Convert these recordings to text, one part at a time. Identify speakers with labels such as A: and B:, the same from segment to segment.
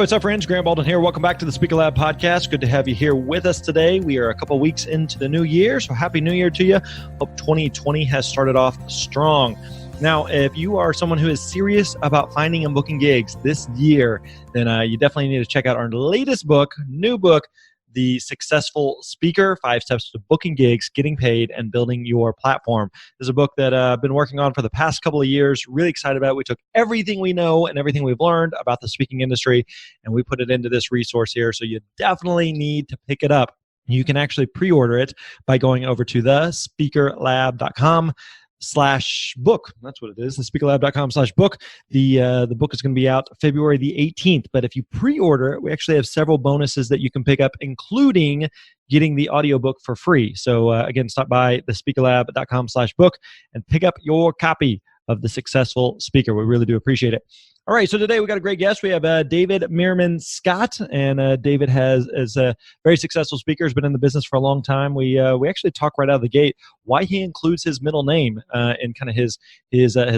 A: what's up, friends? Grant Baldwin here. Welcome back to the Speaker Lab podcast. Good to have you here with us today. We are a couple weeks into the new year, so happy new year to you. Hope 2020 has started off strong. Now, if you are someone who is serious about finding and booking gigs this year, then you definitely need to check out our latest book, new book, The Successful Speaker, 5 Steps to Booking Gigs, Getting Paid, and Building Your Platform. This is a book that I've been working on for the past couple of years, really excited about it. We took everything we know and everything we've learned about the speaking industry, and we put it into this resource here, so you definitely need to pick it up. You can actually pre-order it by going over to thespeakerlab.com/book. That's what it is, thespeakerlab.com/book. The book is going to be out February the 18th, but if you pre-order it, we actually have several bonuses that you can pick up, including getting the audiobook for free. So again, stop by thespeakerlab.com/book and pick up your copy of The Successful Speaker. We really do appreciate it. All right, so today we got a great guest. We have David Meerman Scott, and David is a very successful speaker. Has been in the business for a long time. We actually talk right out of the gate why he includes his middle name in kind of his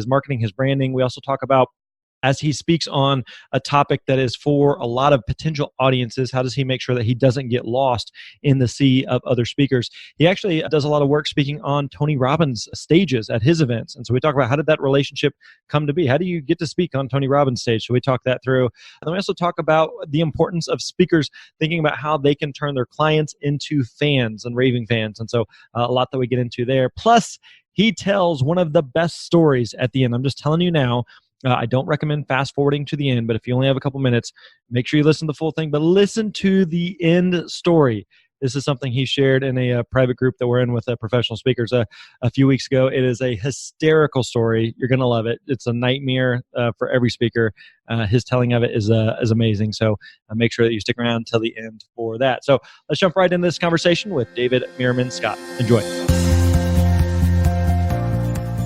A: marketing, his branding. We also talk about, as he speaks on a topic that is for a lot of potential audiences, how does he make sure that he doesn't get lost in the sea of other speakers? He actually does a lot of work speaking on Tony Robbins stages at his events. And so we talk about, how did that relationship come to be? How do you get to speak on Tony Robbins stage? So we talk that through. And then we also talk about the importance of speakers thinking about how they can turn their clients into fans and raving fans. And so a lot that we get into there. Plus, he tells one of the best stories at the end. I'm just telling you now, I don't recommend fast forwarding to the end, but if you only have a couple minutes, make sure you listen to the full thing, but listen to the end story. This is something he shared in a private group that we're in with professional speakers a few weeks ago. It is a hysterical story. You're going to love it. It's a nightmare for every speaker. His telling of it is amazing. So make sure that you stick around till the end for that. So let's jump right into this conversation with David Meerman Scott. Enjoy.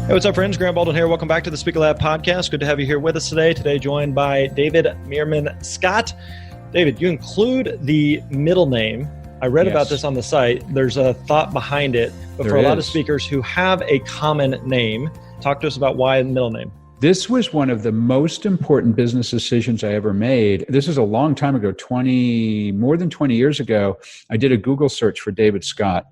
A: Hey, what's up, friends? Grant Baldwin here. Welcome back to the Speaker Lab podcast. Good to have you here with us today. Today, joined by David Meerman Scott. David, you include the middle name. I read about this on the site. There's a thought behind it. But for a lot of speakers who have a common name, talk to us about why the middle name.
B: This was one of the most important business decisions I ever made. This is a long time ago, more than 20 years ago. I did a Google search for David Scott.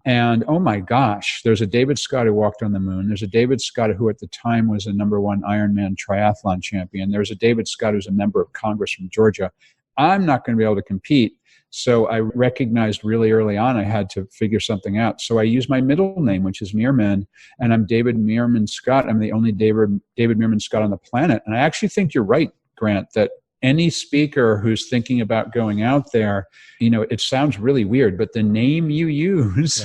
B: And oh my gosh, there's a David Scott who walked on the moon. There's a David Scott who at the time was a #1 Ironman triathlon champion. There's a David Scott who's a member of Congress from Georgia. I'm not going to be able to compete. So I recognized really early on I had to figure something out. So I used my middle name, which is Meerman, and I'm David Meerman Scott. I'm the only David Meerman Scott on the planet. And I actually think you're right, Grant, that any speaker who's thinking about going out there, it sounds really weird, but the name you use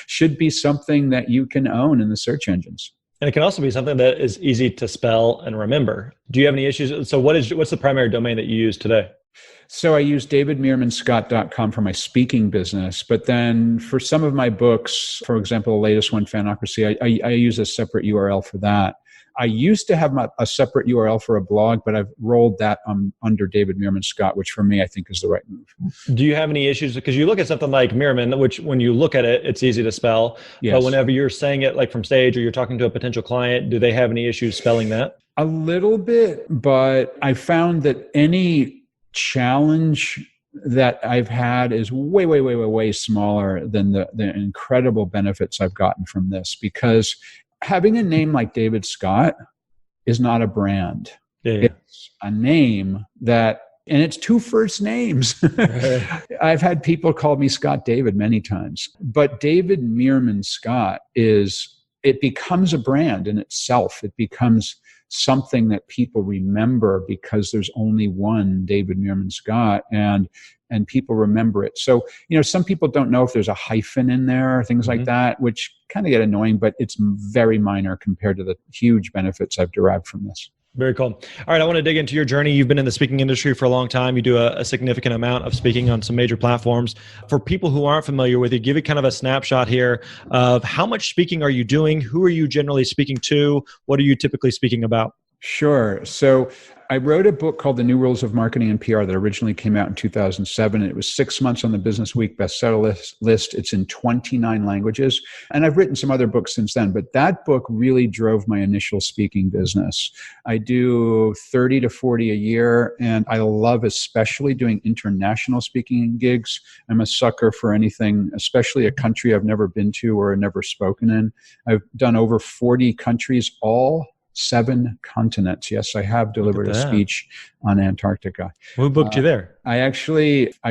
B: should be something that you can own in the search engines.
A: And it can also be something that is easy to spell and remember. Do you have any issues? So what's the primary domain that you use today?
B: So I use davidmeermanscott.com for my speaking business, but then for some of my books, for example, the latest one, Fanocracy, I use a separate URL for that. I used to have a separate URL for a blog, but I've rolled that under David Meerman Scott, which for me, I think is the right move.
A: Do you have any issues? Because you look at something like Meerman, which when you look at it, it's easy to spell. Yes. But whenever you're saying it like from stage or you're talking to a potential client, do they have any issues spelling that?
B: A little bit, but I found that any challenge that I've had is way, way, way, way, way smaller than the incredible benefits I've gotten from this, because having a name like David Scott is not a brand. Yeah. It's a name and it's 2 first names. I've had people call me Scott David many times, but David Meerman Scott it becomes a brand in itself. It becomes something that people remember because there's only one David Meerman Scott, and people remember it. So, some people don't know if there's a hyphen in there, things like that, which kind of get annoying, but it's very minor compared to the huge benefits I've derived from this.
A: Very cool. All right, I want to dig into your journey. You've been in the speaking industry for a long time. You do a significant amount of speaking on some major platforms. For people who aren't familiar with you, give it kind of a snapshot here of how much speaking are you doing? Who are you generally speaking to? What are you typically speaking about?
B: Sure. So I wrote a book called The New Rules of Marketing and PR that originally came out in 2007. It was 6 months on the Business Week bestseller list. It's in 29 languages. And I've written some other books since then, but that book really drove my initial speaking business. I do 30 to 40 a year, and I love especially doing international speaking gigs. I'm a sucker for anything, especially a country I've never been to or never spoken in. I've done over 40 countries, all 7 continents. Yes, I have delivered a speech on Antarctica.
A: Who booked you there?
B: I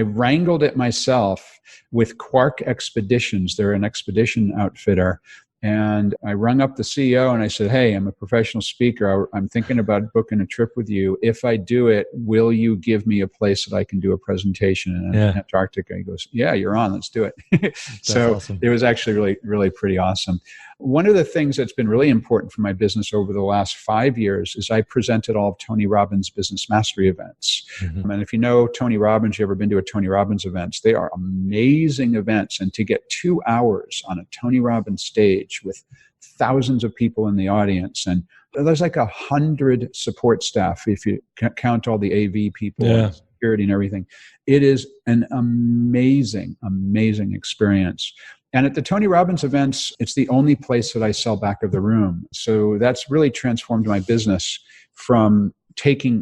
B: wrangled it myself with Quark Expeditions. They're an expedition outfitter. And I rung up the CEO and I said, hey, I'm a professional speaker. I'm thinking about booking a trip with you. If I do it, will you give me a place that I can do a presentation in Antarctica? He goes, yeah, you're on. Let's do it. So awesome. It was actually really, really pretty awesome. One of the things that's been really important for my business over the last 5 years is I presented all of Tony Robbins' business mastery events. Mm-hmm. And if you know Tony Robbins, you've ever been to a Tony Robbins events, they are amazing events. And to get 2 hours on a Tony Robbins stage with thousands of people in the audience, and there's like 100 support staff if you count all the AV people and security and everything. It is an amazing, amazing experience. And at the Tony Robbins events, it's the only place that I sell back of the room. So that's really transformed my business from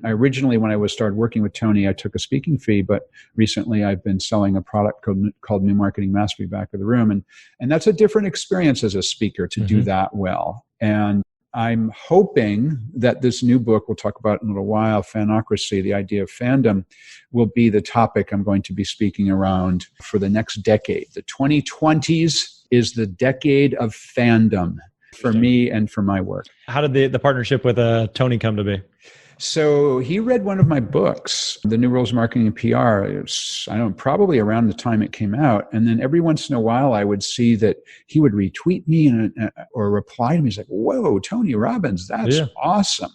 B: originally when I started working with Tony, I took a speaking fee, but recently I've been selling a product called New Marketing Mastery back of the room. And that's a different experience as a speaker to do that well. And I'm hoping that this new book, we'll talk about in a little while, Fanocracy, the idea of fandom, will be the topic I'm going to be speaking around for the next decade. The 2020s is the decade of fandom for me and for my work.
A: How did the partnership with Tony come to be?
B: So he read one of my books, The New Rules of Marketing and PR. It was, I don't know, probably around the time it came out. And then every once in a while, I would see that he would retweet me or reply to me. He's like, whoa, Tony Robbins, that's awesome.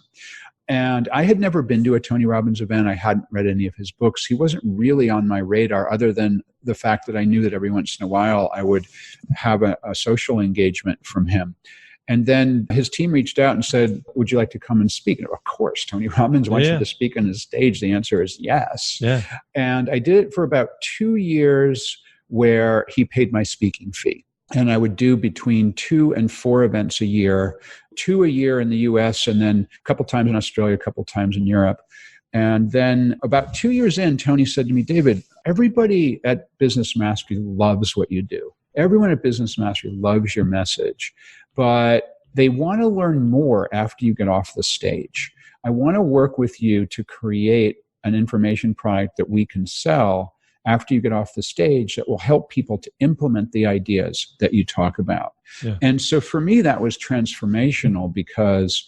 B: And I had never been to a Tony Robbins event. I hadn't read any of his books. He wasn't really on my radar other than the fact that I knew that every once in a while I would have a social engagement from him. And then his team reached out and said, would you like to come and speak? And of course, Tony Robbins wants you to speak on his stage. The answer is yes. Yeah. And I did it for about 2 years where he paid my speaking fee. And I would do between 2 and 4 events a year, 2 a year in the US, and then a couple times in Australia, a couple times in Europe. And then about 2 years in, Tony said to me, David, everybody at Business Mastery loves what you do. Everyone at Business Mastery loves your message, but they want to learn more after you get off the stage. I want to work with you to create an information product that we can sell after you get off the stage that will help people to implement the ideas that you talk about. Yeah. And so for me, that was transformational because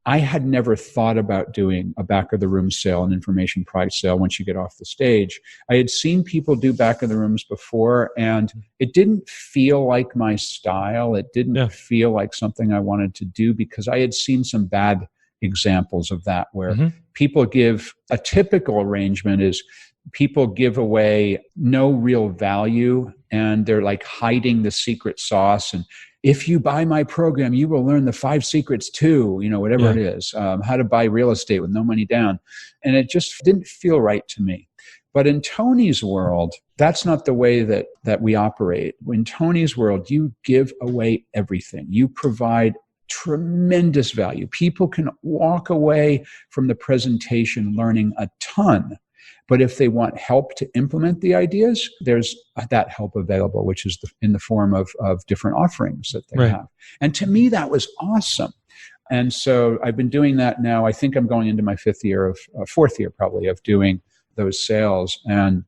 B: I had never thought about doing a back of the room sale, an information product sale once you get off the stage. I had seen people do back of the rooms before, and it didn't feel like my style. It didn't feel like something I wanted to do because I had seen some bad examples of that where people give a typical arrangement is people give away no real value and they're like hiding the secret sauce. And if you buy my program, you will learn the 5 secrets too, whatever it is, how to buy real estate with no money down. And it just didn't feel right to me. But in Tony's world, that's not the way that we operate. In Tony's world, you give away everything. You provide tremendous value. People can walk away from the presentation learning a ton. But if they want help to implement the ideas, there's that help available, which is in the form of different offerings that they have. And to me, that was awesome. And so I've been doing that now. I think I'm going into my 4th year probably of doing those sales. And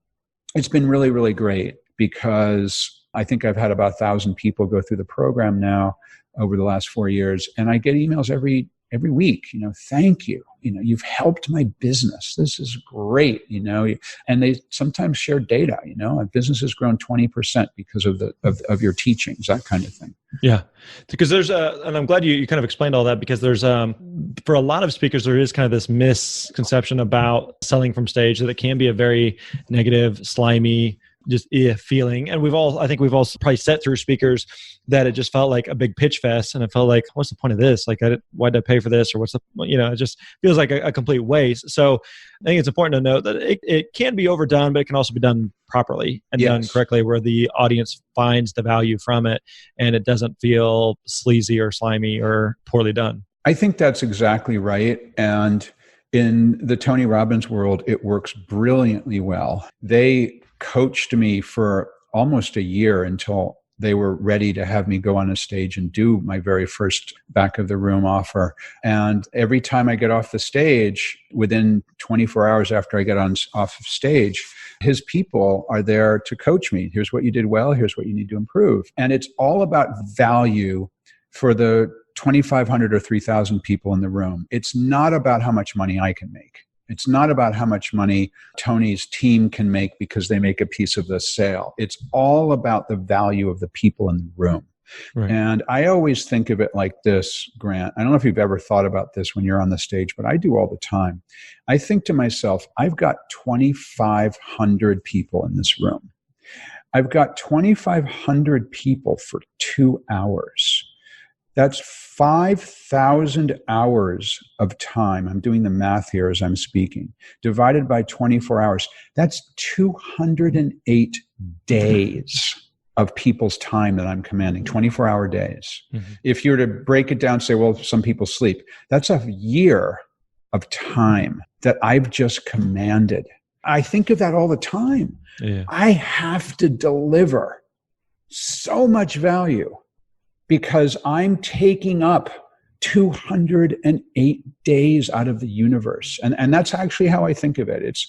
B: it's been really, really great because I think I've had about 1,000 people go through the program now over the last 4 years. And I get emails every week, thank you. You've helped my business. This is great, and they sometimes share data, my business has grown 20% because of your teachings, that kind of thing.
A: Yeah. Because there's and I'm glad you kind of explained all that because there's, for a lot of speakers, there is kind of this misconception about selling from stage that it can be a very negative, slimy, just feeling. And I think we've all probably sat through speakers that it just felt like a big pitch fest. And it felt like, what's the point of this? Like, why did I pay for this? Or it just feels like a complete waste. So I think it's important to note that it can be overdone, but it can also be done properly and done correctly, where the audience finds the value from it and it doesn't feel sleazy or slimy or poorly done.
B: I think that's exactly right. And in the Tony Robbins world, it works brilliantly well. They coached me for almost a year until they were ready to have me go on a stage and do my very first back of the room offer. And every time I get off the stage, within 24 hours after I get off of stage, his people are there to coach me. Here's what you did well. Here's what you need to improve. And it's all about value for the 2,500 or 3,000 people in the room. It's not about how much money I can make. It's not about how much money Tony's team can make because they make a piece of the sale. It's all about the value of the people in the room. Right. And I always think of it like this, Grant. I don't know if you've ever thought about this when you're on the stage, but I do all the time. I think to myself, I've got 2,500 people in this room. I've got 2,500 people for 2 hours. That's 5,000 hours of time. I'm doing the math here as I'm speaking. Divided by 24 hours. That's 208 days of people's time that I'm commanding, 24-hour days. Mm-hmm. If you were to break it down, say, well, some people sleep. That's a year of time that I've just commanded. I think of that all the time. Yeah. I have to deliver so much value, because I'm taking up 208 days out of the universe. And that's actually how I think of it.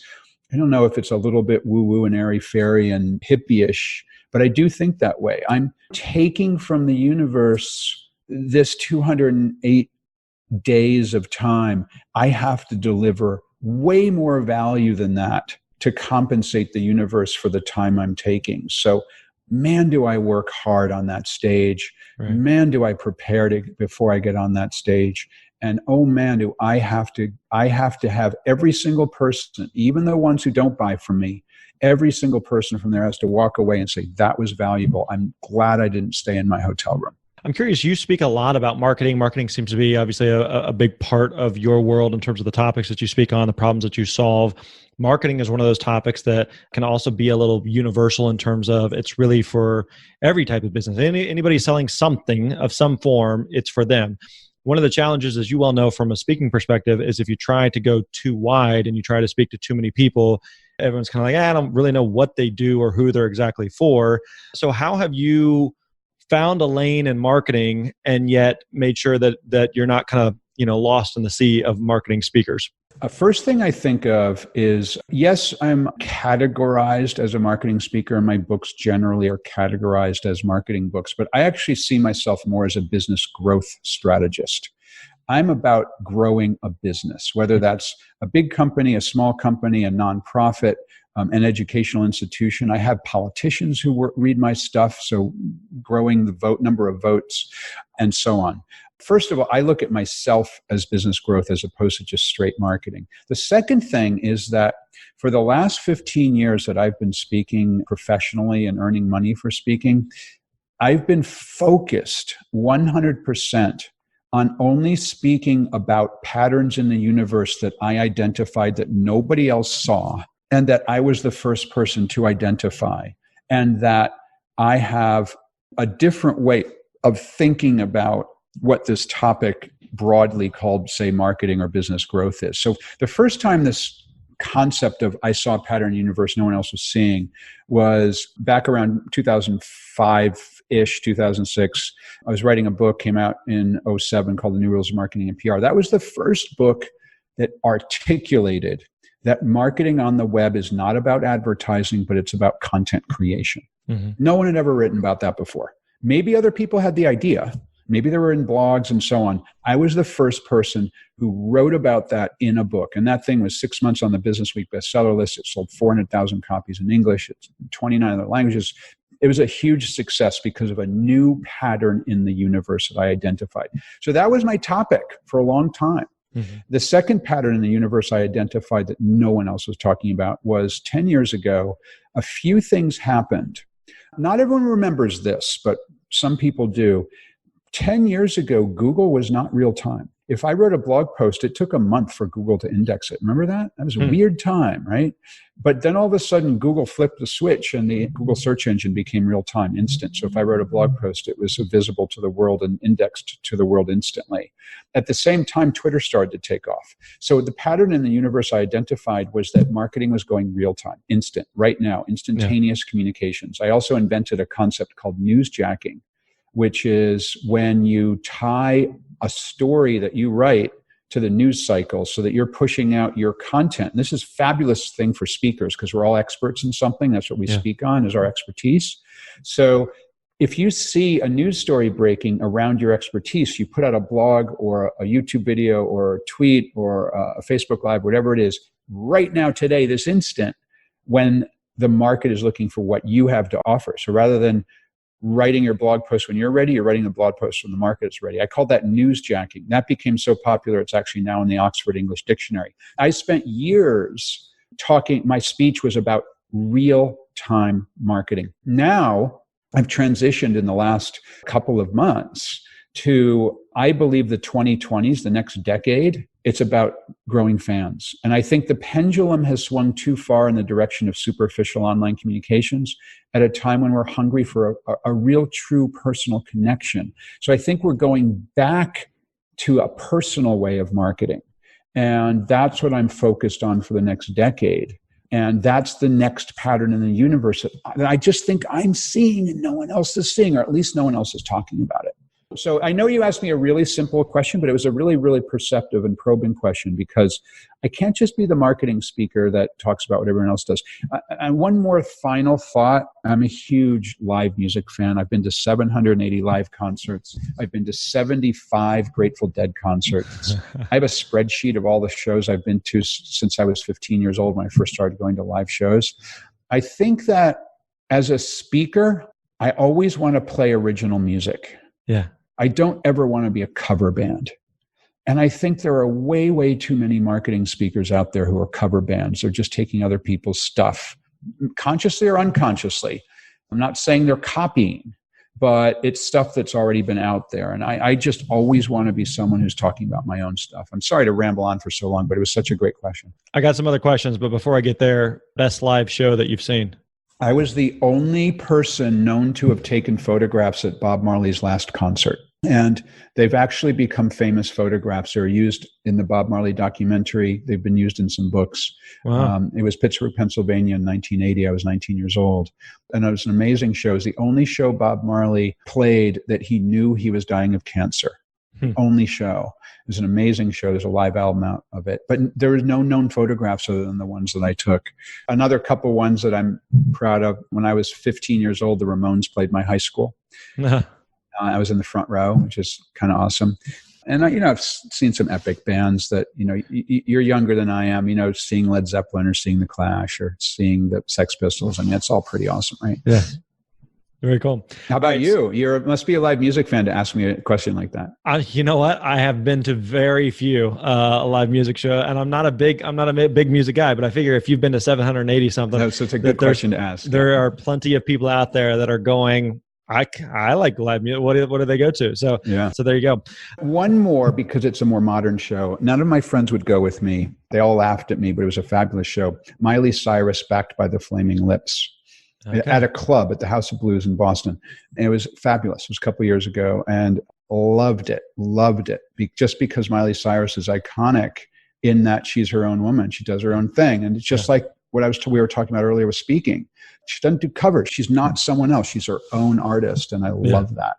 B: I don't know if it's a little bit woo-woo and airy-fairy and hippie-ish, but I do think that way. I'm taking from the universe this 208 days of time. I have to deliver way more value than that to compensate the universe for the time I'm taking. So, man, do I work hard on that stage. Right. Man, do I prepare before I get on that stage. And oh man, do I have to have every single person, even the ones who don't buy from me, every single person from there has to walk away and say, that was valuable. I'm glad I didn't stay in my hotel room.
A: I'm curious, you speak a lot about marketing. Marketing seems to be obviously a big part of your world in terms of the topics that you speak on, the problems that you solve. Marketing is one of those topics that can also be a little universal in terms of it's really for every type of business. Anybody selling something of some form, it's for them. One of the challenges, as you well know from a speaking perspective, is if you try to go too wide and you try to speak to too many people, everyone's kind of like, I don't really know what they do or who they're exactly for. So how have you found a lane in marketing and yet made sure that you're not kind of lost in the sea of marketing speakers?
B: First thing I think of is, yes, I'm categorized as a marketing speaker, and my books generally are categorized as marketing books, but I actually see myself more as a business growth strategist. I'm about growing a business, whether that's a big company, a small company, a nonprofit, an educational institution. I have politicians who read my stuff, so growing the number of votes, and so on. First of all, I look at myself as business growth as opposed to just straight marketing. The second thing is that for the last 15 years that I've been speaking professionally and earning money for speaking, I've been focused 100% on only speaking about patterns in the universe that I identified that nobody else saw, and that I was the first person to identify, and that I have a different way of thinking about what this topic broadly called, say, marketing or business growth is. So the first time this concept of I saw a pattern in the universe no one else was seeing was back around 2005-ish, 2006. I was writing a book, came out in 2007, called The New Rules of Marketing and PR. That was the first book that articulated that marketing on the web is not about advertising, but it's about content creation. Mm-hmm. No one had ever written about that before. Maybe other people had the idea. Maybe they were in blogs and so on. I was the first person who wrote about that in a book. And that thing was 6 months on the Business Week bestseller list. It sold 400,000 copies in English. It's 29 other languages. It was a huge success because of a new pattern in the universe that I identified. So that was my topic for a long time. Mm-hmm. The second pattern in the universe I identified that no one else was talking about was 10 years ago, a few things happened. Not everyone remembers this, but some people do. 10 years ago, Google was not real time. If I wrote a blog post, it took a month for Google to index it. Remember that? That was a weird time, right? But then all of a sudden, Google flipped the switch and the Google search engine became real time, instant. So if I wrote a blog post, it was visible to the world and indexed to the world instantly. At the same time, Twitter started to take off. So the pattern in the universe I identified was that marketing was going real time, instant, right now, instantaneous communications. I also invented a concept called newsjacking, which is when you tie a story that you write to the news cycle so that you're pushing out your content. And this is a fabulous thing for speakers because we're all experts in something. That's what we speak on, is our expertise. So if you see a news story breaking around your expertise, you put out a blog or a YouTube video or a tweet or a Facebook Live, whatever it is, right now, today, this instant, when the market is looking for what you have to offer. So rather than writing your blog post when you're ready, you're writing the blog post when the market is ready. I call that newsjacking. That became so popular, it's actually now in the Oxford English Dictionary. I spent years talking, my speech was about real-time marketing. Now, I've transitioned in the last couple of months to, I believe the 2020s, the next decade, it's about growing fans. And I think the pendulum has swung too far in the direction of superficial online communications at a time when we're hungry for a real, true personal connection. So I think we're going back to a personal way of marketing. And that's what I'm focused on for the next decade. And that's the next pattern in the universe that I just think I'm seeing and no one else is seeing, or at least no one else is talking about it. So I know you asked me a really simple question, but it was a really, really perceptive and probing question because I can't just be the marketing speaker that talks about what everyone else does. And one more final thought. I'm a huge live music fan. I've been to 780 live concerts. I've been to 75 Grateful Dead concerts. I have a spreadsheet of all the shows I've been to since I was 15 years old when I first started going to live shows. I think that as a speaker, I always want to play original music.
A: Yeah.
B: I don't ever want to be a cover band. And I think there are way, way too many marketing speakers out there who are cover bands. They're just taking other people's stuff, consciously or unconsciously. I'm not saying they're copying, but it's stuff that's already been out there. And I just always want to be someone who's talking about my own stuff. I'm sorry to ramble on for so long, but it was such a great question.
A: I got some other questions, but before I get there, best live show that you've seen?
B: I was the only person known to have taken photographs at Bob Marley's last concert. And they've actually become famous photographs. They're used in the Bob Marley documentary. They've been used in some books.
A: Wow.
B: It was Pittsburgh, Pennsylvania in 1980. I was 19 years old. And it was an amazing show. It was the only show Bob Marley played that he knew he was dying of cancer. Only show. It was an amazing show. There's a live album out of it. But there was no known photographs other than the ones that I took. Another couple ones that I'm proud of. When I was 15 years old, the Ramones played my high school. I was in the front row, which is kind of awesome. And I've seen some epic bands that, you're younger than I am, seeing Led Zeppelin or seeing The Clash or seeing the Sex Pistols. I mean, that's all pretty awesome, right?
A: Yeah. Very cool.
B: How about you? You must be a live music fan to ask me a question like that.
A: You know what? I have been to very few live music show, and I'm not a big music guy. But I figure if you've been to 780 something,
B: that's such a good question to ask.
A: There are plenty of people out there that are going, I like live music. What do they go to? So yeah. So there you go.
B: One more, because it's a more modern show. None of my friends would go with me. They all laughed at me, but it was a fabulous show. Miley Cyrus, backed by the Flaming Lips. Okay. At a club at the House of Blues in Boston. And it was fabulous. It was a couple of years ago and loved it. Just because Miley Cyrus is iconic in that she's her own woman. She does her own thing. And it's just like what we were talking about earlier with speaking. She doesn't do covers. She's not someone else. She's her own artist. And I love that.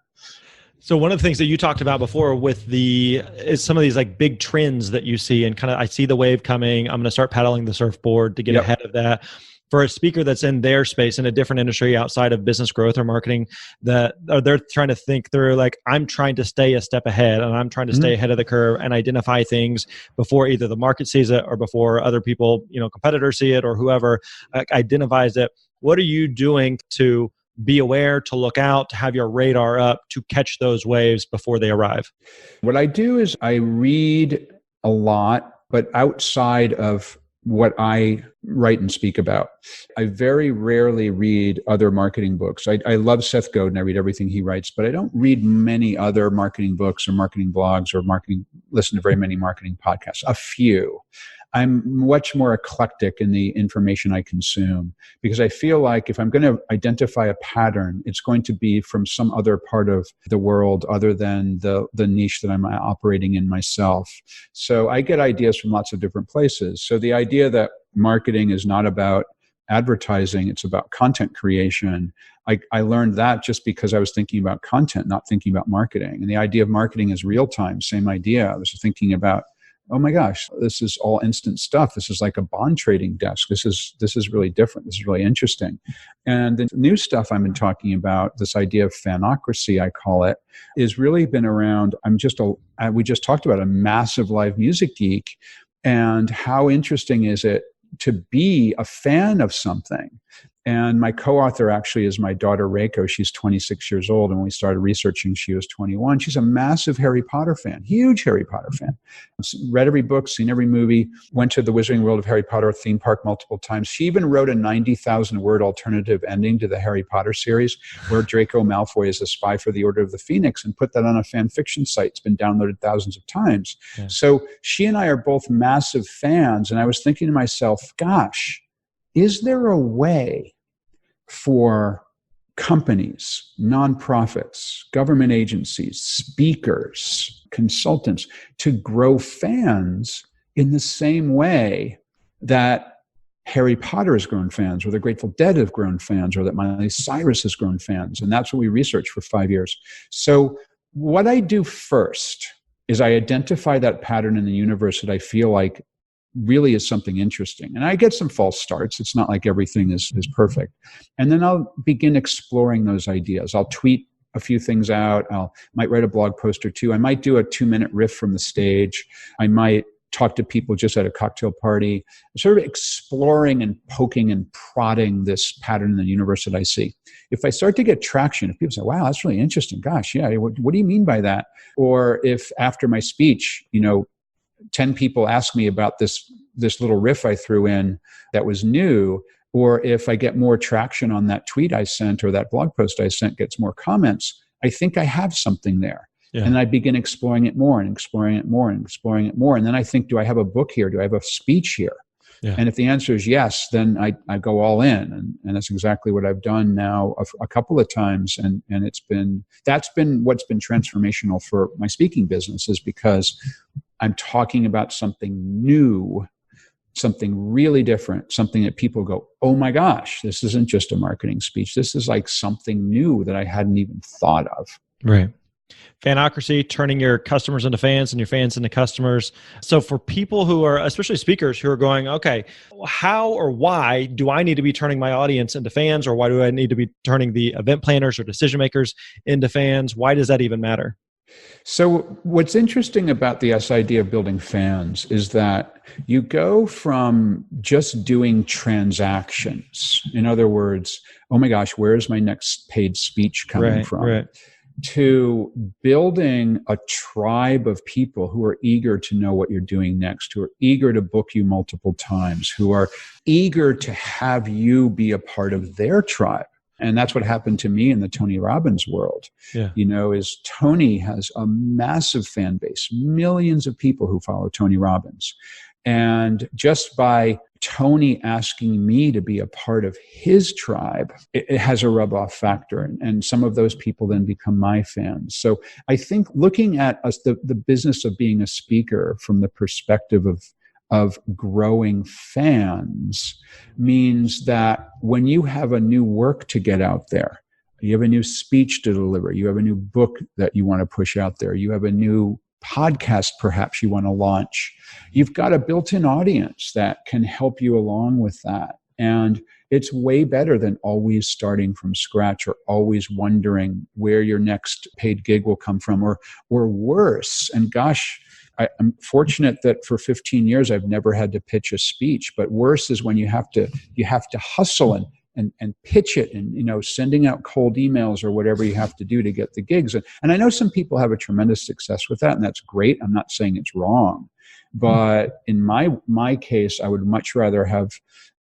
A: So one of the things that you talked about before with is some of these like big trends that you see and kind of, I see the wave coming. I'm going to start paddling the surfboard to get ahead of that. For a speaker that's in their space in a different industry outside of business growth or marketing, they're trying to think through like, I'm trying to stay a step ahead and I'm trying to stay ahead of the curve and identify things before either the market sees it or before other people, competitors see it or whoever identifies it. What are you doing to be aware, to look out, to have your radar up, to catch those waves before they arrive?
B: What I do is I read a lot, but outside of what I write and speak about. I very rarely read other marketing books. I love Seth Godin. I read everything he writes, but I don't read many other marketing books or marketing blogs or listen to very many marketing podcasts. A few. I'm much more eclectic in the information I consume because I feel like if I'm going to identify a pattern, it's going to be from some other part of the world other than the niche that I'm operating in myself. So I get ideas from lots of different places. So the idea that marketing is not about advertising, it's about content creation. I learned that just because I was thinking about content, not thinking about marketing. And the idea of marketing is real time, same idea. I was thinking about, oh my gosh, this is all instant stuff. This is like a bond trading desk. This is really different. This is really interesting. And the new stuff I've been talking about, this idea of fanocracy, I call it, is really been around. We just talked about a massive live music geek, and how interesting is it to be a fan of something. And my co-author actually is my daughter, Reiko. She's 26 years old. And when we started researching, she was 21. She's a massive Harry Potter fan, huge Harry Potter fan. Read every book, seen every movie, went to the Wizarding World of Harry Potter theme park multiple times. She even wrote a 90,000-word alternative ending to the Harry Potter series where Draco Malfoy is a spy for the Order of the Phoenix, and put that on a fan fiction site. It's been downloaded thousands of times. Yeah. So she and I are both massive fans. And I was thinking to myself, gosh, is there a way for companies, nonprofits, government agencies, speakers, consultants to grow fans in the same way that Harry Potter has grown fans, or the Grateful Dead have grown fans, or that Miley Cyrus has grown fans? And that's what we researched for 5 years. So what I do first is I identify that pattern in the universe that I feel like really is something interesting. And I get some false starts. It's not like everything is perfect. And then I'll begin exploring those ideas. I'll tweet a few things out. Might write a blog post or two. I might do a 2-minute riff from the stage. I might talk to people just at a cocktail party, sort of exploring and poking and prodding this pattern in the universe that I see. If I start to get traction, if people say, wow, that's really interesting. Gosh, yeah, what do you mean by that? Or if after my speech, 10 people ask me about this little riff I threw in that was new, or if I get more traction on that tweet I sent or that blog post I sent gets more comments, I think I have something there. Yeah. And I begin exploring it more and exploring it more and exploring it more. And then I think, do I have a book here? Do I have a speech here? Yeah. And if the answer is yes, then I go all in. And that's exactly what I've done now a couple of times. And that's been what's been transformational for my speaking business, is because I'm talking about something new, something really different, something that people go, oh my gosh, this isn't just a marketing speech. This is like something new that I hadn't even thought of.
A: Right. Fanocracy, turning your customers into fans and your fans into customers. So for people who are, especially speakers who are going, okay, how or why do I need to be turning my audience into fans? Or why do I need to be turning the event planners or decision makers into fans? Why does that even matter?
B: So what's interesting about this idea of building fans is that you go from just doing transactions. In other words, oh my gosh, where is my next paid speech coming from? Right. To building a tribe of people who are eager to know what you're doing next, who are eager to book you multiple times, who are eager to have you be a part of their tribe. And that's what happened to me in the Tony Robbins world. Yeah. Is Tony has a massive fan base, millions of people who follow Tony Robbins. And just by Tony asking me to be a part of his tribe, it has a rub-off factor. And some of those people then become my fans. So I think looking at us, the business of being a speaker from the perspective of growing fans means that when you have a new work to get out there, you have a new speech to deliver, you have a new book that you want to push out there, you have a new podcast perhaps you want to launch, you've got a built-in audience that can help you along with that. And it's way better than always starting from scratch or always wondering where your next paid gig will come from, or worse. And gosh, I'm fortunate that for 15 years, I've never had to pitch a speech, but worse is when you have to hustle and pitch it and, sending out cold emails or whatever you have to do to get the gigs. And I know some people have a tremendous success with that, and that's great. I'm not saying it's wrong, But in my case, I would much rather have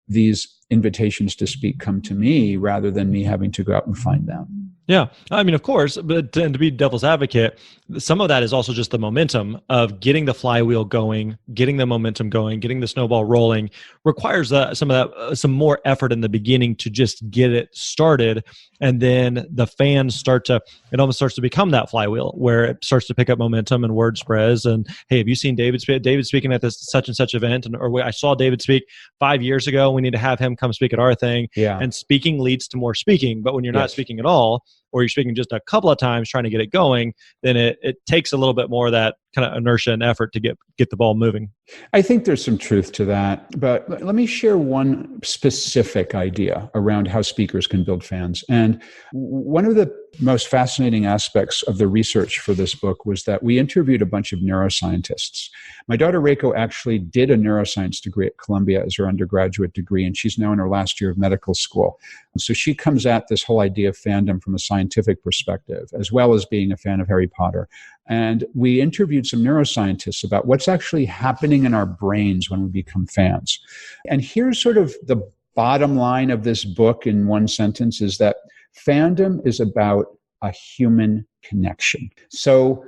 B: these invitations to speak come to me rather than me having to go out and find them.
A: Yeah. I mean, of course, but to be devil's advocate, some of that is also just the momentum of getting the flywheel going, getting the momentum going, getting the snowball rolling requires some more effort in the beginning to just get it started. And then the fans it almost starts to become that flywheel where it starts to pick up momentum and word spreads. And hey, have you seen David speaking at this such and such event? Or I saw David speak 5 years ago. We need to have him come speak at our thing.
B: Yeah.
A: And speaking leads to more speaking. But when you're not speaking at all, or you're speaking just a couple of times trying to get it going, then it takes a little bit more of that kind of inertia and effort to get the ball moving.
B: I think there's some truth to that, but let me share one specific idea around how speakers can build fans. And one of the most fascinating aspects of the research for this book was that we interviewed a bunch of neuroscientists. My daughter Reiko actually did a neuroscience degree at Columbia as her undergraduate degree, and she's now in her last year of medical school. So she comes at this whole idea of fandom from a scientific perspective, as well as being a fan of Harry Potter. And we interviewed some neuroscientists about what's actually happening in our brains when we become fans. And here's sort of the bottom line of this book in one sentence is that fandom is about a human connection. So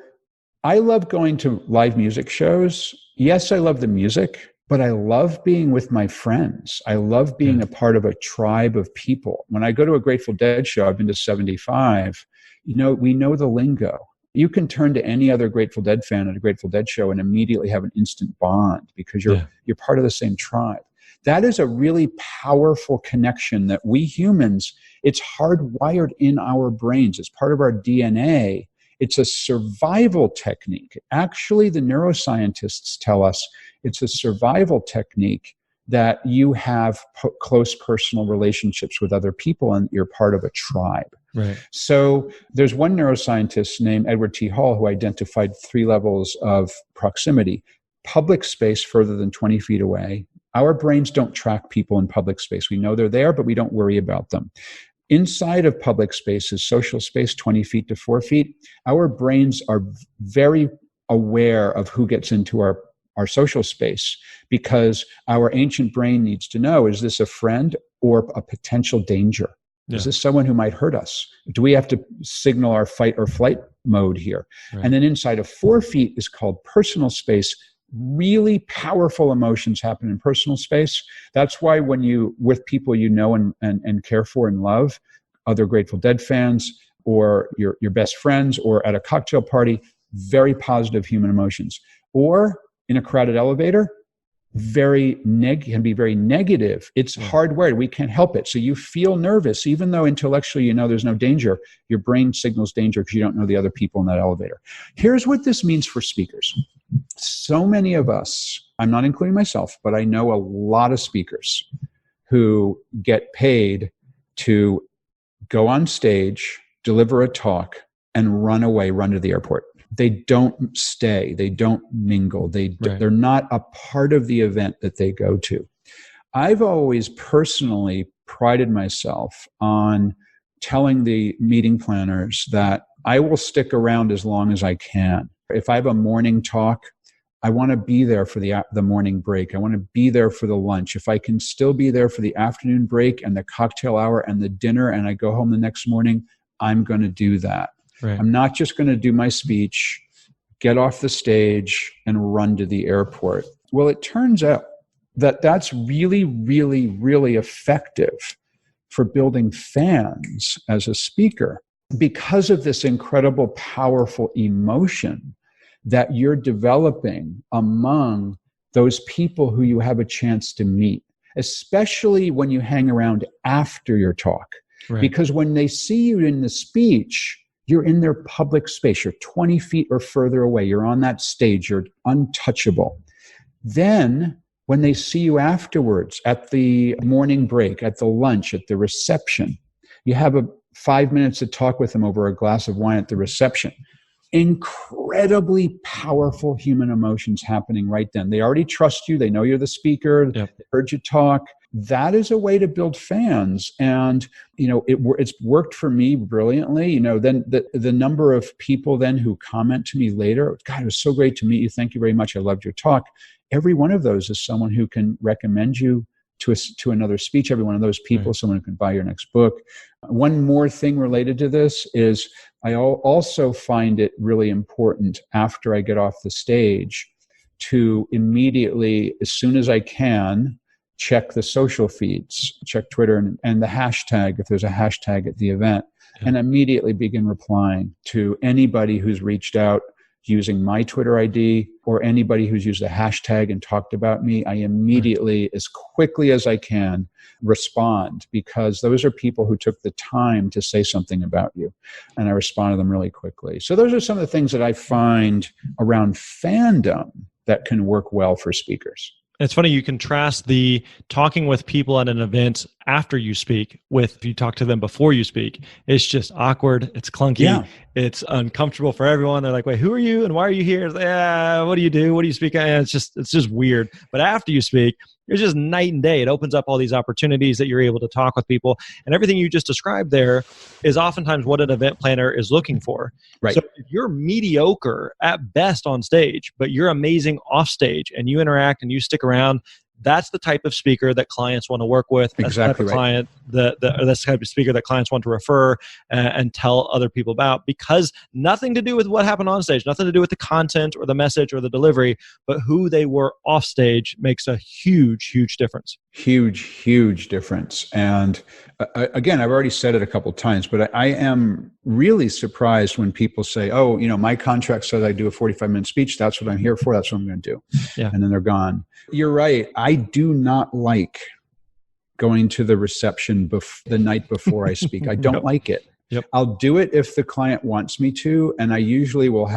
B: I love going to live music shows. Yes, I love the music, but I love being with my friends. I love being a part of a tribe of people. When I go to a Grateful Dead show, I've been to 75, we know the lingo. You can turn to any other Grateful Dead fan at a Grateful Dead show and immediately have an instant bond because you're part of the same tribe. That is a really powerful connection that we humans, it's hardwired in our brains. It's part of our DNA. It's a survival technique. Actually, the neuroscientists tell us it's a survival technique that you have close personal relationships with other people and you're part of a tribe.
A: Right.
B: So there's one neuroscientist named Edward T. Hall who identified 3 levels of proximity. Public space further than 20 feet away. Our brains don't track people in public space. We know they're there, but we don't worry about them. Inside of public spaces, social space, 20 feet to 4 feet, our brains are very aware of who gets into our social space because our ancient brain needs to know, is this a friend or a potential danger? Yeah. Is this someone who might hurt us? Do we have to signal our fight or flight mode here? Right. And then inside of 4 feet is called personal space. Really powerful emotions happen in personal space. That's why when you, with people you know and care for and love, other Grateful Dead fans or your best friends or at a cocktail party, very positive human emotions. Or in a crowded elevator, can be very negative. It's hardwired. We can't help it. So you feel nervous, even though intellectually you know there's no danger. Your brain signals danger because you don't know the other people in that elevator. Here's what this means for speakers. So many of us, I'm not including myself, but I know a lot of speakers who get paid to go on stage, deliver a talk, and run to the airport. They don't stay. They don't mingle. They're not a part of the event that they go to. I've always personally prided myself on telling the meeting planners that I will stick around as long as I can. If I have a morning talk, I want to be there for the morning break. I want to be there for the lunch. If I can still be there for the afternoon break and the cocktail hour and the dinner and I go home the next morning, I'm going to do that. Right. I'm not just going to do my speech, get off the stage, and run to the airport. Well, it turns out that that's really, really, really effective for building fans as a speaker because of this incredible, powerful emotion that you're developing among those people who you have a chance to meet, especially when you hang around after your talk. Right. Because when they see you in the speech, you're in their public space. You're 20 feet or further away. You're on that stage. You're untouchable. Then when they see you afterwards at the morning break, at the lunch, at the reception, you have 5 minutes to talk with them over a glass of wine at the reception. Incredibly powerful human emotions happening right then. They already trust you. They know you're the speaker. Yep. They heard you talk. that is a way to build fans. And, it's worked for me brilliantly. Then the number of people then who comment to me later, God, it was so great to meet you. Thank you very much. I loved your talk. Every one of those is someone who can recommend you to another speech. Every one of those people, right. Someone who can buy your next book. One more thing related to this is I also find it really important after I get off the stage to immediately, as soon as I can, check the social feeds, check Twitter and the hashtag, if there's a hashtag at the event, and immediately begin replying to anybody who's reached out using my Twitter ID or anybody who's used a hashtag and talked about me. I immediately, as quickly as I can, respond, because those are people who took the time to say something about you. And I respond to them really quickly. So those are some of the things that I find around fandom that can work well for speakers.
A: It's funny, you contrast the talking with people at an event after you speak with if you talk to them before you speak. It's just awkward. It's clunky. It's uncomfortable for everyone. They're like, wait, who are you? And why are you here? It's like, what do you do? What do you speak? And it's just weird. But after you speak, it's just night and day. It opens up all these opportunities that you're able to talk with people. And everything you just described there is oftentimes what an event planner is looking for.
B: Right.
A: So if you're mediocre at best on stage, but you're amazing off stage and you interact and you stick around, that's the type of speaker that clients want to work with. That's
B: exactly
A: the type of client, that's the type of speaker that clients want to refer and tell other people about, because nothing to do with what happened on stage, nothing to do with the content or the message or the delivery, but who they were off stage makes a huge, huge difference.
B: Huge difference. And again, I've already said it a couple of times, but I am really surprised when people say, oh, my contract says I do a 45-minute speech. That's what I'm here for. That's what I'm going to do.
A: Yeah.
B: And then they're gone. You're right. I do not like going to the reception the night before I speak. I don't like it.
A: Yep.
B: I'll do it if the client wants me to, and I usually will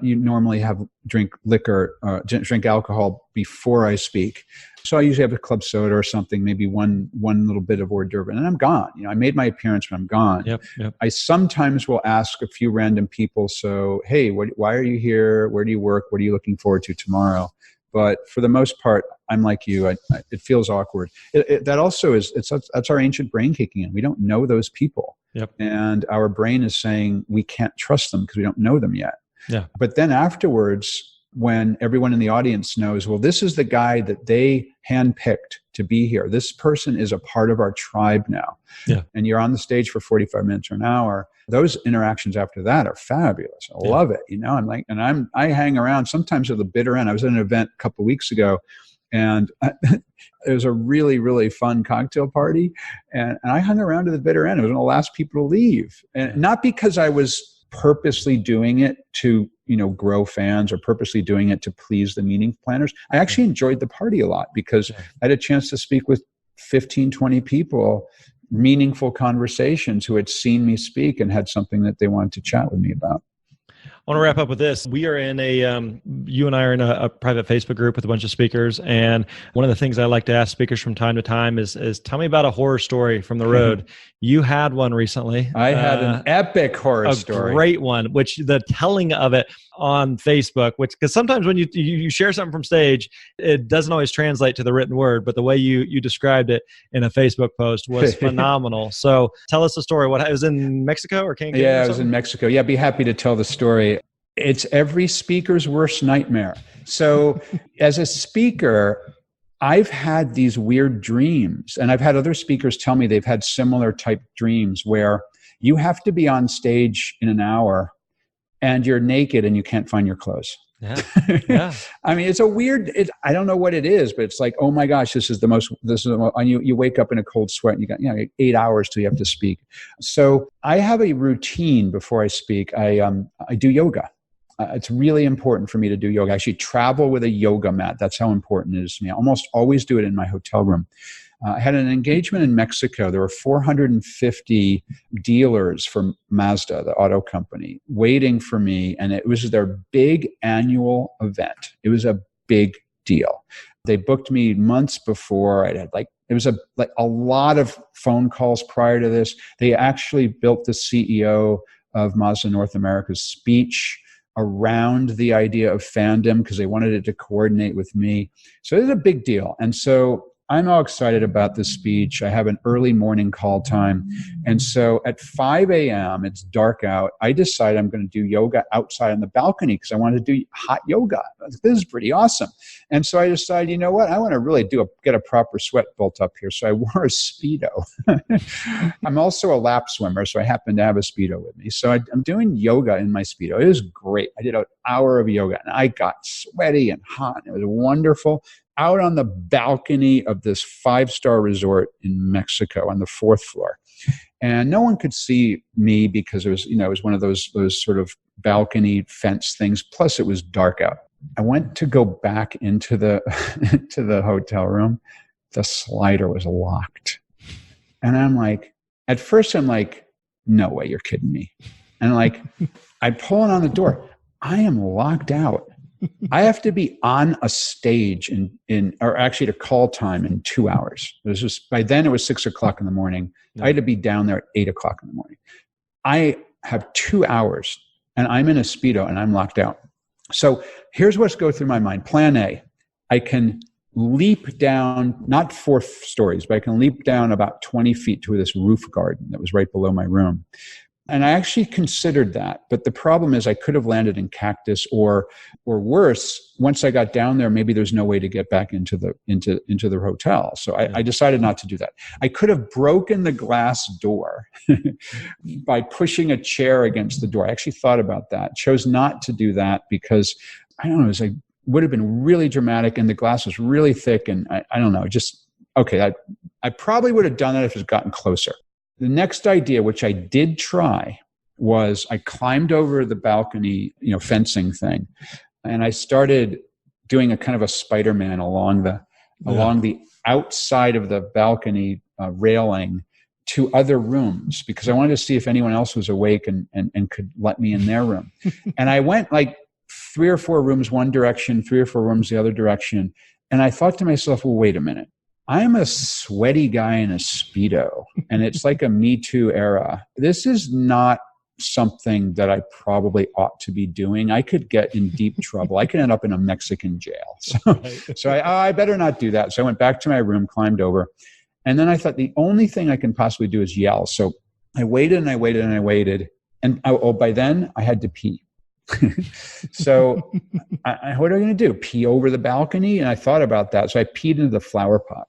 B: normally drink alcohol before I speak. So I usually have a club soda or something, maybe one little bit of hors d'oeuvre, and I'm gone. I made my appearance, but I'm gone.
A: Yep.
B: I sometimes will ask a few random people, so, hey, why are you here? Where do you work? What are you looking forward to tomorrow? But for the most part, I'm like you. It feels awkward. That also that's our ancient brain kicking in. We don't know those people.
A: Yep.
B: And our brain is saying we can't trust them because we don't know them yet.
A: Yeah.
B: But then afterwards, when everyone in the audience knows, well, this is the guy that they handpicked to be here. This person is a part of our tribe now.
A: Yeah.
B: And you're on the stage for 45 minutes or an hour. Those interactions after that are fabulous. I love it. I'm like, and I hang around sometimes at the bitter end. I was at an event a couple of weeks ago, and it was a really, really fun cocktail party. And I hung around to the bitter end. I was one of the last people to leave. And not because I was purposely doing it to, grow fans or purposely doing it to please the meeting planners. I actually enjoyed the party a lot because I had a chance to speak with 15, 20 people, meaningful conversations who had seen me speak and had something that they wanted to chat with me about.
A: I want to wrap up with this. We are in you and I are in a private Facebook group with a bunch of speakers. And one of the things I like to ask speakers from time to time is tell me about a horror story from the road. You had one recently.
B: I had an epic horror story.
A: A great one, which the telling of it on Facebook, because sometimes when you share something from stage, it doesn't always translate to the written word, but the way you described it in a Facebook post was phenomenal. So tell us the story. What was in Mexico or Cancun?
B: Yeah, I was in Mexico. Yeah, I'd be happy to tell the story. It's every speaker's worst nightmare. So as a speaker, I've had these weird dreams, and I've had other speakers tell me they've had similar type dreams where you have to be on stage in an hour and you're naked and you can't find your clothes.
A: Yeah.
B: I mean, it's a weird, I don't know what it is, but it's like, oh my gosh, and you wake up in a cold sweat and you got 8 hours till you have to speak. So I have a routine before I speak. I do yoga. It's really important for me to do yoga. I actually travel with a yoga mat. That's how important it is to me. I almost always do it in my hotel room. I had an engagement in Mexico. There were 450 dealers from Mazda, the auto company, waiting for me. And it was their big annual event. It was a big deal. They booked me months before. It was a lot of phone calls prior to this. They actually built the CEO of Mazda North America's speech around the idea of fandom because they wanted it to coordinate with me. So it was a big deal. And so I'm all excited about this speech. I have an early morning call time. And so at 5 a.m., it's dark out. I decide I'm going to do yoga outside on the balcony because I want to do hot yoga. This is pretty awesome. And so I decided, you know what? I want to really get a proper sweat built up here. So I wore a Speedo. I'm also a lap swimmer, so I happen to have a Speedo with me. So I'm doing yoga in my Speedo. It was great. I did an hour of yoga, and I got sweaty and hot. It was wonderful. Out on the balcony of this 5-star resort in Mexico on the 4th floor. And no one could see me because it was one of those sort of balcony fence things. Plus it was dark out. I went to go back into the to the hotel room. The slider was locked. And at first I'm like, no way, you're kidding me. And I pull it on the door. I am locked out. I have to be on a stage or actually to call time in 2 hours. It was just, by then it was 6 o'clock in the morning. I had to be down there at 8 o'clock in the morning. I have 2 hours and I'm in a Speedo and I'm locked out. So here's what's going through my mind. Plan A, I can leap down, not 4 stories, but I can leap down about 20 feet to this roof garden that was right below my room. And I actually considered that. But the problem is I could have landed in cactus or worse, once I got down there, maybe there's no way to get back into the hotel. So I decided not to do that. I could have broken the glass door by pushing a chair against the door. I actually thought about that. Chose not to do that because, I don't know, it was would have been really dramatic and the glass was really thick. And I don't know, I probably would have done that if it had gotten closer. The next idea, which I did try, was I climbed over the balcony, fencing thing, and I started doing a kind of a Spider-Man along the outside of the balcony railing to other rooms because I wanted to see if anyone else was awake and could let me in their room. And I went 3 or 4 rooms one direction, 3 or 4 rooms the other direction, and I thought to myself, well, wait a minute. I'm a sweaty guy in a Speedo, and it's like a Me Too era. This is not something that I probably ought to be doing. I could get in deep trouble. I could end up in a Mexican jail. So I better not do that. So I went back to my room, climbed over, and then I thought the only thing I can possibly do is yell. So I waited and I waited and I waited, and by then I had to pee. So what are I going to do? Pee over the balcony? And I thought about that. So I peed into the flower pot.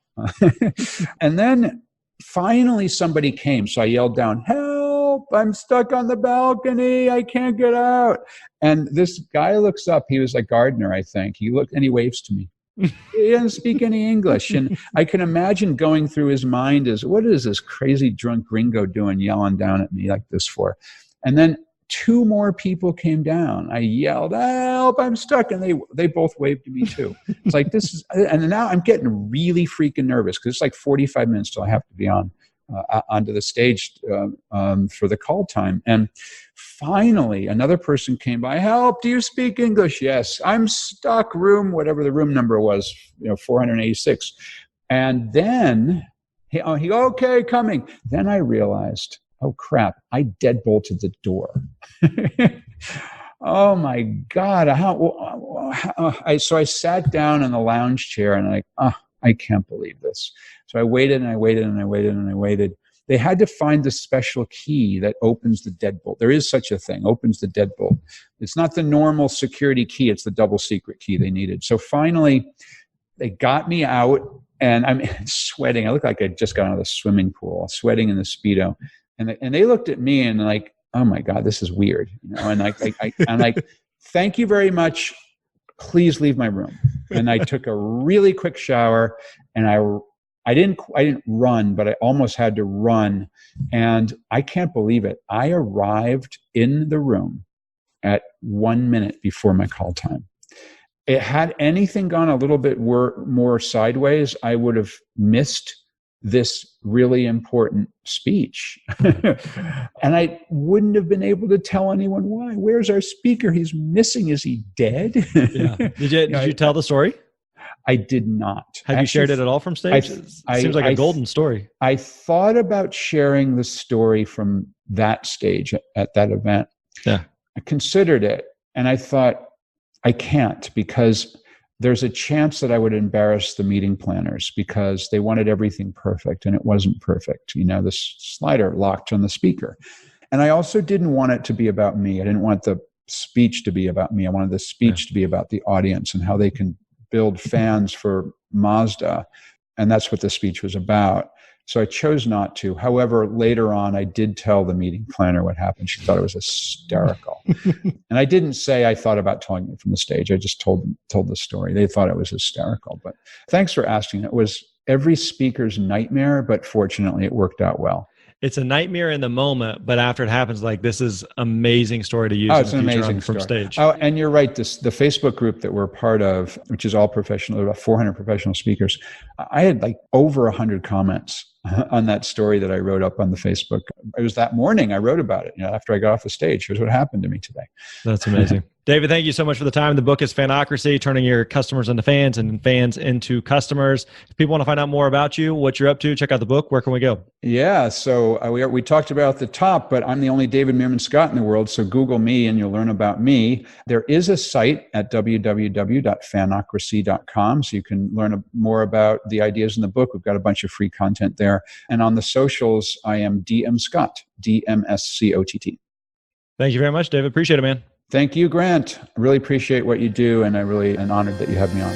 B: And then finally somebody came. So I yelled down, help, I'm stuck on the balcony. I can't get out. And this guy looks up. He was a gardener, I think. He looked and he waves to me. He doesn't speak any English. And I can imagine going through his mind is, what is this crazy drunk gringo doing yelling down at me like this for? And then 2 more people came down. I yelled, help, I'm stuck. And they both waved to me too. It's like, this is, and now I'm getting really freaking nervous because it's 45 minutes till I have to be onto the stage for the call time. And finally, another person came by, help, do you speak English? Yes, I'm stuck, room, whatever the room number was, 486. And then he okay, coming. Then I realized, oh crap, I deadbolted the door. Oh my God. So I sat down in the lounge chair and I can't believe this. So I waited and I waited and I waited and I waited. They had to find the special key that opens the deadbolt. There is such a thing, opens the deadbolt. It's not the normal security key. It's the double secret key they needed. So finally they got me out and I'm sweating. I look like I just got out of the swimming pool, sweating in the Speedo. And they looked at me and oh my God, this is weird. And I'm like, thank you very much. Please leave my room. And I took a really quick shower and I didn't run, but I almost had to run. And I can't believe it. I arrived in the room at 1 minute before my call time. Had anything gone a little bit more sideways, I would have missed this really important speech. And I wouldn't have been able to tell anyone why. Where's our speaker? He's missing. Is he dead?
A: Yeah. Did you tell the story?
B: I did not.
A: Have you shared it at all from stage? It seems like a golden story.
B: I thought about sharing the story from that stage at that event.
A: Yeah.
B: I considered it and I thought, I can't because there's a chance that I would embarrass the meeting planners because they wanted everything perfect and it wasn't perfect. The slider locked on the speaker. And I also didn't want it to be about me. I didn't want the speech to be about me. I wanted the speech to be about the audience and how they can build fans for Mazda. And that's what the speech was about. So I chose not to. However, later on, I did tell the meeting planner what happened. She thought it was hysterical. And I didn't say I thought about telling them from the stage. I just told the story. They thought it was hysterical. But thanks for asking. It was every speaker's nightmare, but fortunately, it worked out well.
A: It's a nightmare in the moment, but after it happens, like, this is amazing story to use
B: it's an amazing
A: from
B: story.
A: stage.
B: Oh, and you're right. The Facebook group that we're part of, which is all professional, about 400 professional speakers, I had like over 100 comments on that story that I wrote up on the Facebook. It was that morning I wrote about it. After I got off the stage, here's what happened to me today.
A: That's amazing. David, thank you so much for the time. The book is Fanocracy, turning your customers into fans and fans into customers. If people want to find out more about you, what you're up to, check out the book. Where can we go?
B: Yeah, so we talked about the top, but I'm the only David Meerman Scott in the world, so Google me and you'll learn about me. There is a site at www.fanocracy.com, so you can learn more about the ideas in the book. We've got a bunch of free content there. And on the socials, I am DM Scott, DMSCOTT.
A: Thank you very much, David. Appreciate it, man.
B: Thank you, Grant. I really appreciate what you do, and I really am honored that you have me on.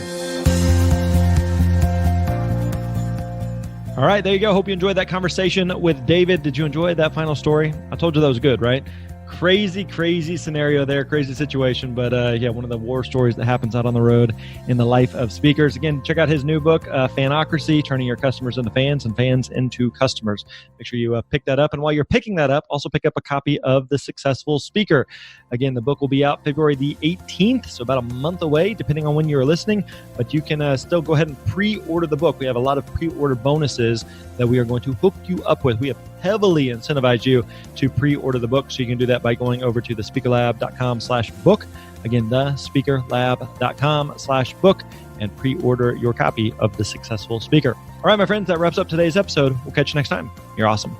A: All right, there you go. Hope you enjoyed that conversation with David. Did you enjoy that final story? I told you that was good, right? Crazy scenario there, crazy situation. But one of the war stories that happens out on the road in the life of speakers. Again, check out his new book, Fanocracy, turning your customers into fans and fans into customers. Make sure you pick that up. And while you're picking that up, also pick up a copy of The Successful Speaker. Again, the book will be out February the 18th, so about a month away, depending on when you're listening. But you can still go ahead and pre-order the book. We have a lot of pre-order bonuses that we are going to hook you up with. We have heavily incentivized you to pre-order the book, so you can do that by going over to thespeakerlab.com/book. Again, thespeakerlab.com/book, and pre-order your copy of The Successful Speaker. All right, my friends, that wraps up today's episode. We'll catch you next time. You're awesome.